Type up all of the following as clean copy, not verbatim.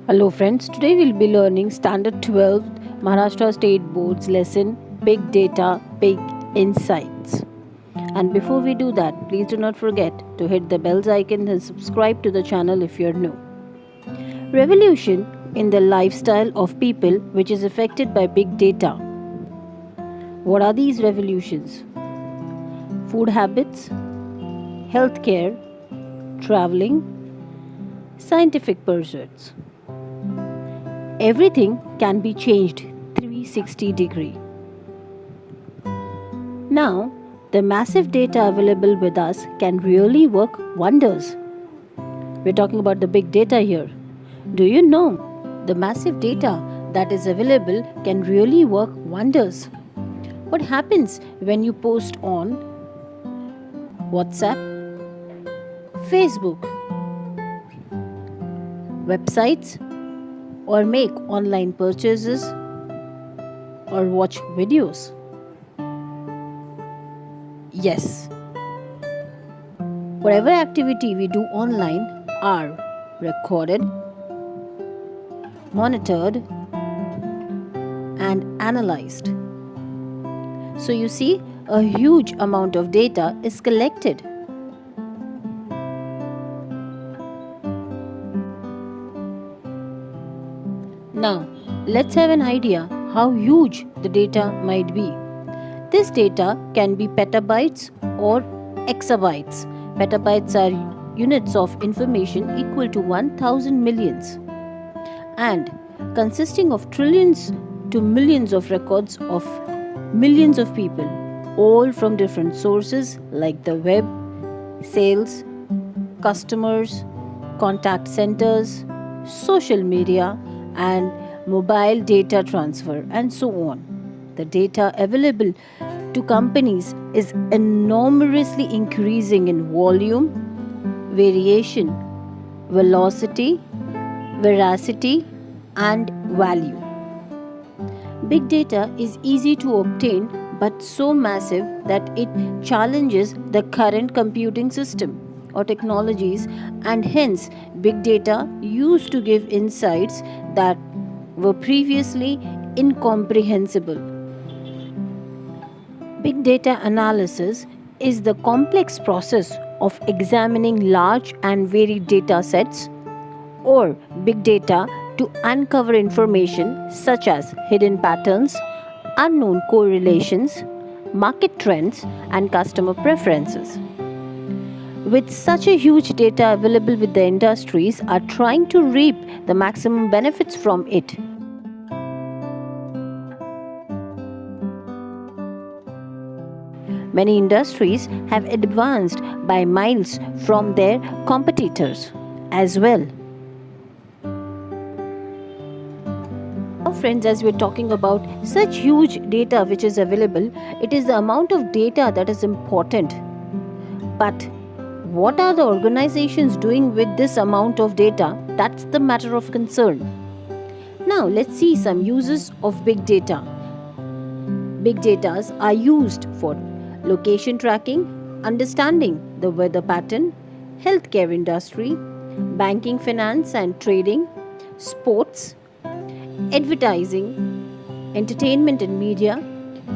Hello friends, today we'll be learning Standard 12 Maharashtra State Board's lesson Big Data, Big Insights. And before we do that, please do not forget to hit the bells icon and subscribe to the channel if you're new. Revolution in the lifestyle of people which is affected by big data. What are these revolutions? Food habits, healthcare, traveling, scientific pursuits. Everything can be changed 360 degree. Now, the massive data available with us can really work wonders. We're talking about the big data here. Do you know the massive data that is available can really work wonders? What happens when you post on WhatsApp, Facebook, websites, or make online purchases or watch videos? Yes, whatever activity we do online are recorded, monitored, and analyzed. So you see, a huge amount of data is collected. Now, let's have an idea how huge the data might be. This data can be petabytes or exabytes. Petabytes are units of information equal to 1000 millions and consisting of trillions to millions of records of millions of people, all from different sources like the web, sales, customers, contact centers, social media, and mobile data transfer, and so on. The data available to companies is enormously increasing in volume, variation, velocity, veracity, and value. Big data is easy to obtain but so massive that it challenges the current computing system or technologies, and hence big data used to give insights that were previously incomprehensible. Big data analysis is the complex process of examining large and varied data sets or big data to uncover information such as hidden patterns, unknown correlations, market trends, and customer preferences. With such a huge data available with the industries are trying to reap the maximum benefits from it. Many industries have advanced by miles from their competitors as well. Now friends, as we're talking about such huge data which is available, it is the amount of data that is important. But what are the organizations doing with this amount of data? That's the matter of concern. Now let's see some uses of big data. Big data are used for location tracking, understanding the weather pattern, healthcare industry, banking, finance and trading, sports, advertising, entertainment and media,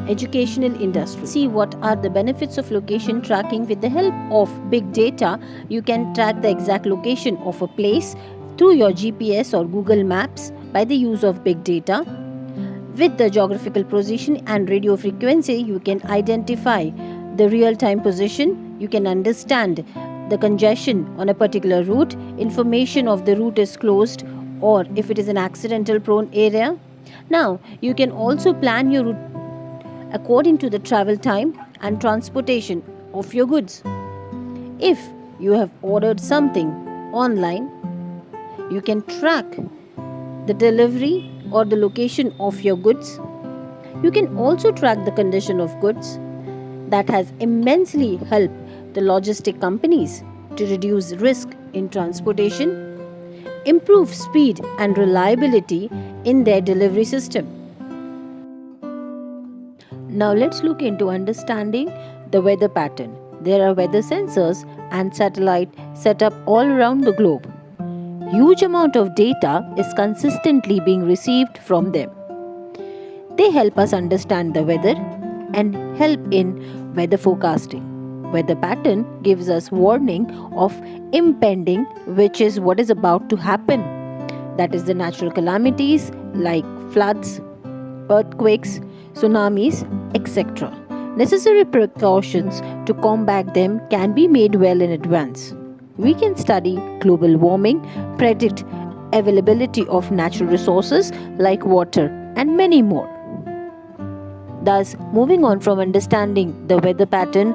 educational industry. See what are the benefits of location tracking. With the help of big data, you can track the exact location of a place through your GPS or Google Maps by the use of big data. With the geographical position and radio frequency, you can identify the real-time position. You can understand the congestion on a particular route, information of the route is closed or if it is an accidental prone area. Now, you can also plan your route according to the travel time and transportation of your goods. If you have ordered something online, you can track the delivery or the location of your goods. You can also track the condition of goods. That has immensely helped the logistic companies to reduce risk in transportation, improve speed and reliability in their delivery system. Now let's look into understanding the weather pattern. There are weather sensors and satellite set up all around the globe. huge amount of data is consistently being received from them. They help us understand the weather and help in weather forecasting. Weather pattern gives us warning of impending, which is what is about to happen. That is the natural calamities like floods, earthquakes, tsunamis, etc. Necessary precautions to combat them can be made well in advance. We can study global warming, predict availability of natural resources like water, and many more. Thus, moving on from understanding the weather pattern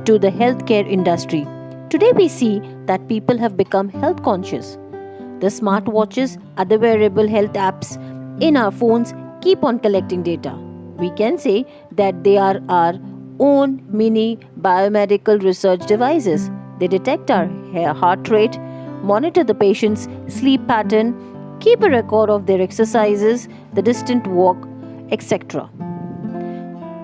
to the healthcare industry, today we see that people have become health conscious. The smartwatches, other wearable health apps in our phones keep on collecting data. We can say that they are our own mini biomedical research devices. They detect our heart rate, monitor the patient's sleep pattern, keep a record of their exercises, the distant walk, etc.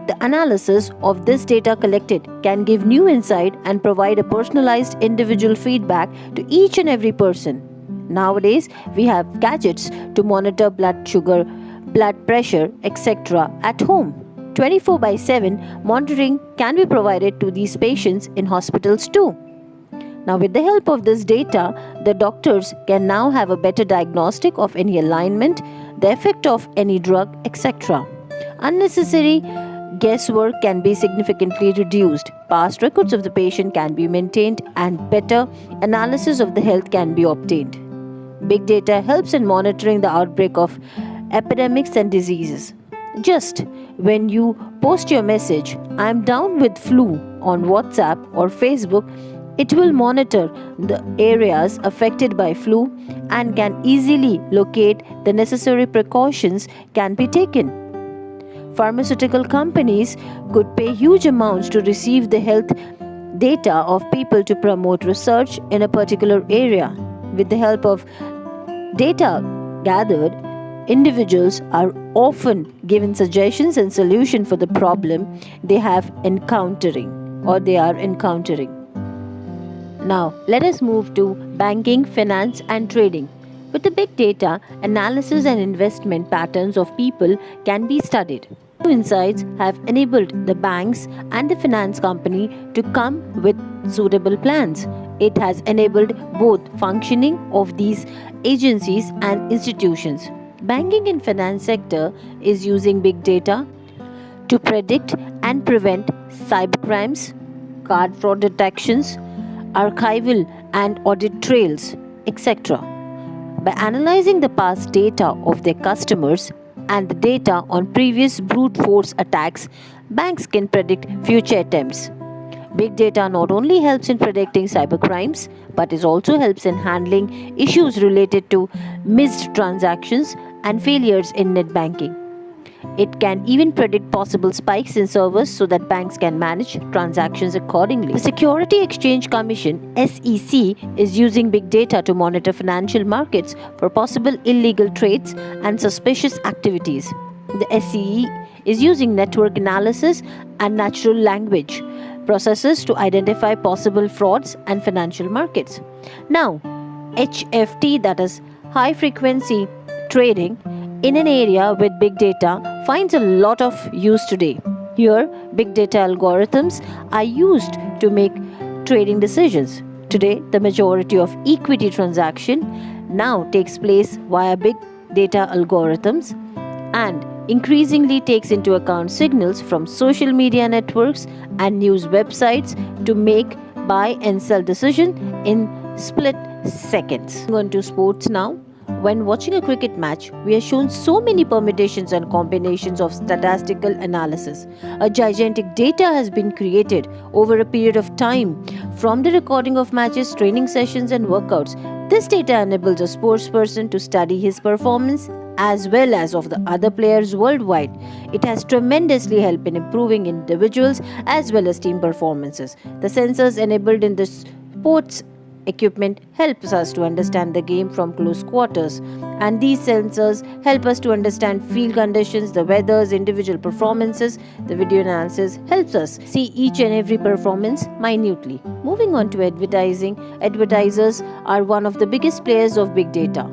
The analysis of this data collected can give new insight and provide a personalized individual feedback to each and every person. Nowadays, we have gadgets to monitor blood sugar, blood pressure, etc. at home. 24/7 monitoring can be provided to these patients in hospitals too. Now, with the help of this data, the doctors can now have a better diagnostic of any alignment, the effect of any drug, etc. Unnecessary guesswork can be significantly reduced. Past records of the patient can be maintained and better analysis of the health can be obtained. Big data helps in monitoring the outbreak of epidemics and diseases. Just when you post your message, "I am down with flu" on WhatsApp or Facebook, it will monitor the areas affected by flu and can easily locate the necessary precautions can be taken. Pharmaceutical companies could pay huge amounts to receive the health data of people to promote research in a particular area. With the help of data gathered, individuals are often given suggestions and solutions for the problem they are encountering. Now, let us move to banking, finance, and trading. With the big data, analysis and investment patterns of people can be studied. New insights have enabled the banks and the finance company to come with suitable plans. It has enabled both functioning of these agencies and institutions. Banking and finance sector is using big data to predict and prevent cybercrimes, card fraud detections, archival and audit trails, etc. By analyzing the past data of their customers and the data on previous brute force attacks, banks can predict future attempts. Big data not only helps in predicting cybercrimes, but it also helps in handling issues related to missed transactions and failures in net banking. It can even predict possible spikes in servers so that banks can manage transactions accordingly. The Security Exchange Commission (SEC) is using big data to monitor financial markets for possible illegal trades and suspicious activities. The SEC is using network analysis and natural language processes to identify possible frauds and financial markets. Now, HFT, that is high frequency trading, in an area with big data finds a lot of use today. Here, big data algorithms are used to make trading decisions. Today, the majority of equity transaction now takes place via big data algorithms and increasingly takes into account signals from social media networks and news websites to make buy and sell decision in split seconds. Going on to sports now. When watching a cricket match, we are shown so many permutations and combinations of statistical analysis. A gigantic data has been created over a period of time from the recording of matches, training sessions, and workouts. This data enables a sportsperson to study his performance as well as of the other players worldwide. It has tremendously helped in improving individuals as well as team performances. The sensors enabled in the sports equipment helps us to understand the game from close quarters, and these sensors help us to understand field conditions, the weathers, individual performances. The video analysis helps us see each and every performance minutely. Moving on to advertising, advertisers are one of the biggest players of big data.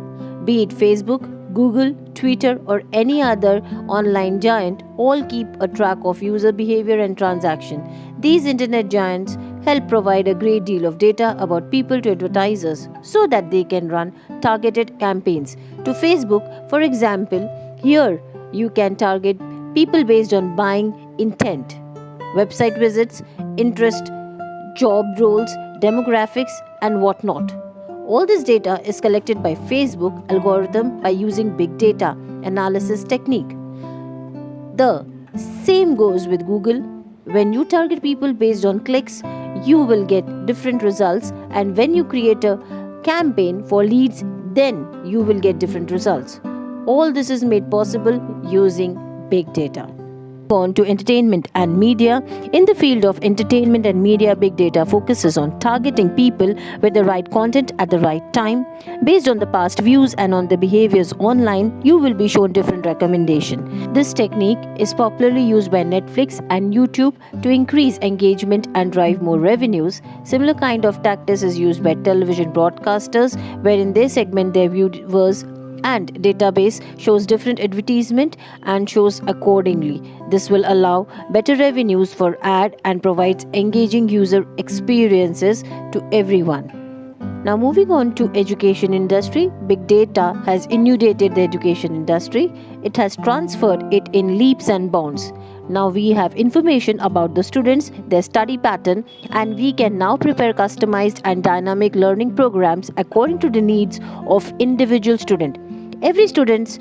Be it Facebook, Google, Twitter, or any other online giant, all keep a track of user behavior and transaction. These internet giants help provide a great deal of data about people to advertisers so that they can run targeted campaigns. To Facebook, for example, here you can target people based on buying intent, website visits, interest, job roles, demographics, and whatnot. All this data is collected by Facebook algorithm by using big data analysis technique. The same goes with Google. When you target people based on clicks, you will get different results, and when you create a campaign for leads, then you will get different results. All this is made possible using big data. On to entertainment and media. In the field of entertainment and media, big data focuses on targeting people with the right content at the right time. Based on the past views and on the behaviors online, you will be shown different recommendation. This technique is popularly used by Netflix and YouTube to increase engagement and drive more revenues. Similar kind of tactics is used by television broadcasters, wherein they segment their viewers and database shows different advertisement and shows accordingly. This will allow better revenues for ad and provides engaging user experiences to everyone. Now moving on to education industry, big data has inundated the education industry. It has transferred it in leaps and bounds. Now we have information about the students, their study pattern, and we can now prepare customized and dynamic learning programs according to the needs of individual student. Every student's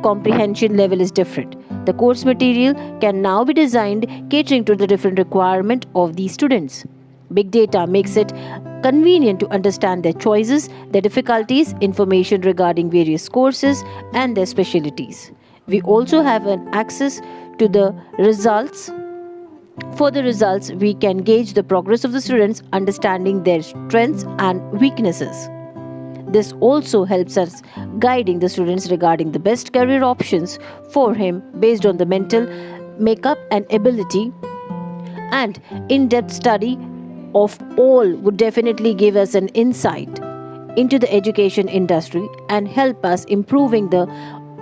comprehension level is different. The course material can now be designed catering to the different requirement of these students. Big data makes it convenient to understand their choices, their difficulties, information regarding various courses and their specialties. We also have an access to the results. For the results, we can gauge the progress of the students, understanding their strengths and weaknesses. This also helps us guiding the students regarding the best career options for him based on the mental makeup and ability. And in-depth study of all would definitely give us an insight into the education industry and help us improving the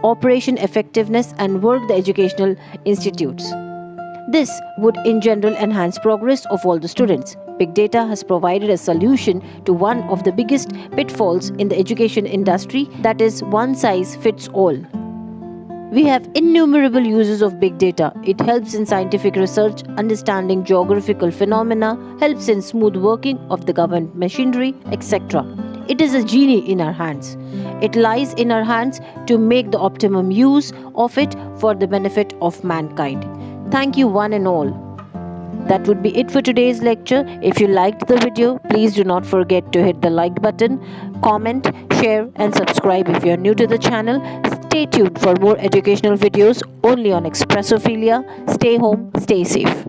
operation effectiveness and work the educational institutes. This would in general enhance progress of all the students. Big data has provided a solution to one of the biggest pitfalls in the education industry, that is one size fits all. We have innumerable uses of big data. It helps in scientific research, understanding geographical phenomena, helps in smooth working of the government machinery, etc. It is a genie in our hands. It lies in our hands to make the optimum use of it for the benefit of mankind. Thank you one and all. That would be it for today's lecture. If you liked the video, please do not forget to hit the like button, comment, share and subscribe if you are new to the channel. Stay tuned for more educational videos only on Expressophilia. Stay home, stay safe.